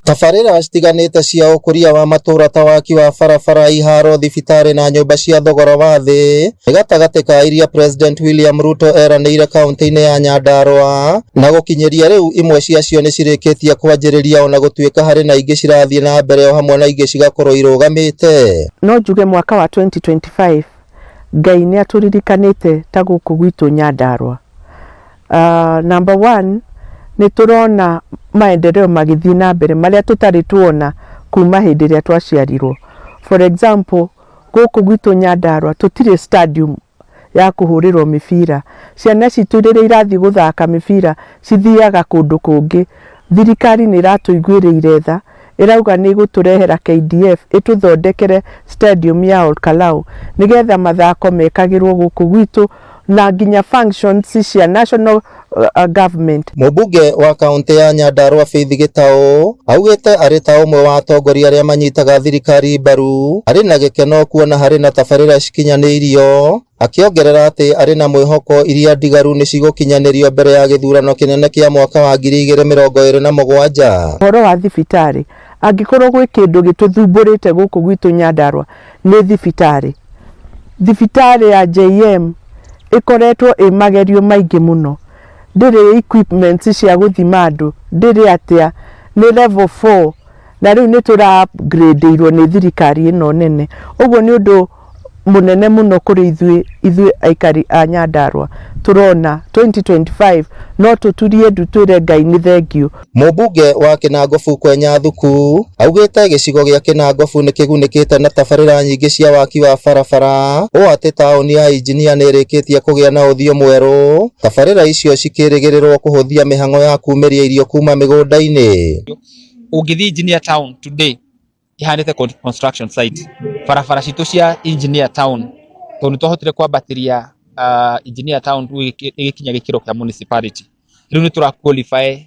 Tabarĩra citiganĩte cia ũkũria wa matũũra ta waki wa barabara, iharo, thibitarĩ na nyũmba cia thogora wa thĩ nĩ gatagatĩ ka iria President William Ruto eranĩire kaunti-inĩ ya Nyandarua, na gũkinyĩria rĩu imwe ciacio nĩ cirĩkĩtie kwanjĩrĩria ona gũtuĩka harĩ na ingĩ cirathiĩ na mbere o hamwe na ingĩ cigakorwo irũgamĩte. No njuge mwaka wa 2025 Ngai nĩ atũririkanĩte ta gũkũ gwitũ Nyandarua. Number one, nĩ turona maendeleo magĩthiĩ na mbere marĩa tũtarĩ tuona kuma hĩndĩ ĩrĩa twaciarirwo. For example, gũkũ gwitũ Nyandarua tũtirĩ stadium ya kũhũrĩrwo mĩbira. Ciana citũ rĩrĩa irathiĩ gũthaka mĩbira cithiaga kũndũ kũngĩ. Thirikari nĩ iratũiguĩrĩire tha, ĩrauga nĩ gũtũrehera KDF ĩtũthondekere stadium ya Olkalau nĩgetha mathako mekagĩrwo gũkũ gwitũ na nginya functions cia national government. Mũmbunge wa kaunti ya Nyandarua Faith Gitau augĩte arĩ ta ũmwe wa atongoria arĩa manyitaga thirikari mbaru arĩ na gĩkeno kuona harĩ na tabarĩra cikinyanĩirio, akĩongerera atĩ arĩ na mwĩhoko iria ndigaru nĩ cigũkinyanĩrio mbere ya gĩthurano kĩnene kĩa mwaka wa 2027. Ũhoro wa thibitarĩ, angĩkorwo gwĩ kĩndũ gĩtũthumbũrĩte gũkũ gwitũ Nyandarua nĩ thibitarĩ. Thibitarĩ ya JM ĩkoretwo ĩ magerio maingĩ mũno, ndĩrĩ equipment cia gũthima andũ, ndĩrĩ atĩa, nĩ level 4 na rĩu nĩ tũra upgradeirwo nĩ thirikari ĩno nene. Ũguo nĩ ũndũ mũnene mũno kũrĩ ithuĩ aikari a Nyandarua. Turona 2025 no tũturie ndu twĩre Ngai nĩ thengiũ. Mũmbunge wa Kinangofu Kwenya Thuku augĩte gĩcigo gĩa Kinangofu nĩ kĩgunĩkĩte na tabarĩra nyingĩ cia waki wa barabara, ũũ atĩ taũni ya Injinia nĩ ĩrĩkĩtie kũgĩa na ũthiũ mwerũ. Tabarĩra icio cikĩrĩgĩrĩrwo kũhũthia mĩhang'o ya kumĩria irio kuma mĩgũnda-inĩ. Ũngĩthiĩ Engineer Town today ihanĩte construction site. Barabara citũ cia Engineer Town tondũ twahotire kwambatĩria Engineer Town ĩgĩkinya gĩkĩro kĩa municipality. Rĩu nĩ tũra qualify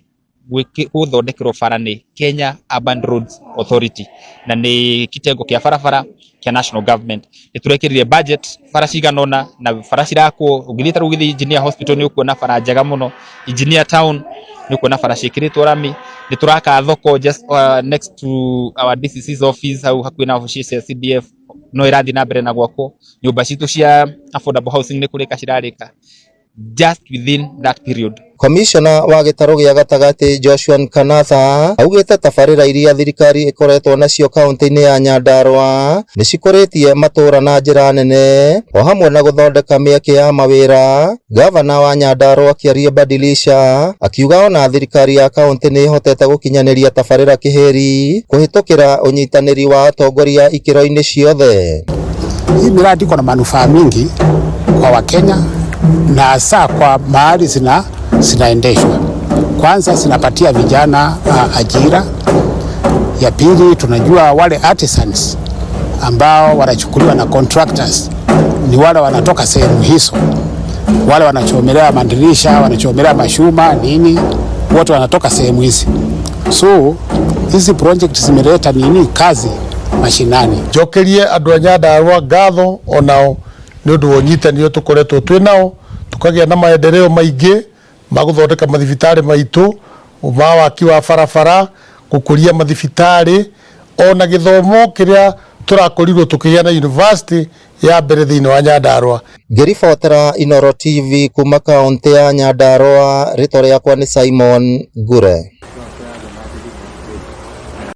gũthondekerwo bara nĩ Kenya Urban Roads Authority na nĩ kitengo kĩa barabara kĩa national government. Nĩ tũrekĩrire budget bara ciganona na bara cirakwo. Ũngĩthiĩ ta rĩu Engineer Hospital nĩ ũkuona bara njega mũno. Engineer Town nĩ ũkuona bara ciĩkĩrĩtwo rami. Nĩ tũraka thoko just next to our DCC's office hau hakuhĩ na ofici cia CDF no ĩrathiĩ na mbere na gwakwo. Nyũmba citũ cia affordable housing nĩ kũrĩka cirarĩka just within that period. Commissioner wa gĩtarũ gĩa gatagatĩ Joshua Kanatha augĩte tabarĩra iria thirikari ĩkoretwo nacio kaunti-inĩ ya Nyandarua nĩ cikũrĩtie matũũra na njĩra nene o hamwe na gũthondeka mĩeke ya mawĩra. Gavana wa Nyandarua Kiarie Badilisha akiuga ona thirikari ya kaunti nĩ ĩhotete gũkinyanĩria tabarĩra kĩheri kũhĩtũkĩra ũnyitanĩri wa atongoria ikĩro-inĩ ciothe. Hii miradi iko na manufaa mingi kwa Wakenya na hasa kwa mahali zinaendeshwa. Kwanza zinapatia vijana ajira. Ya pili, tunajua wale artisans ambao wanachukuliwa na contractors ni wale wanatoka sehemu hizo, wale wanachomelea madirisha, wanachomelea mashuma nini, wote wanatoka sehemu hizi. So hizi project zimeleta kazi mashinani. Jokerie andũ a Nyandarua ngatho onao nĩ ũndũ wa ũnyitanĩri tũkoretwo twĩ nao, tukagĩa na maendeleo maingĩ ma gũthondeka mathibitarĩ maitũ, ma waki wa barabara, gũkũria mathibitarĩ, ona gĩthomo kĩrĩa tũrakorirwo tũkĩgĩa na university ya mbere thĩinĩ wa Nyandarua. Ngĩribotera Inooro TV kuma kaunti ya Nyandarua, rĩtwa rĩakwa nĩ Simon Ngure.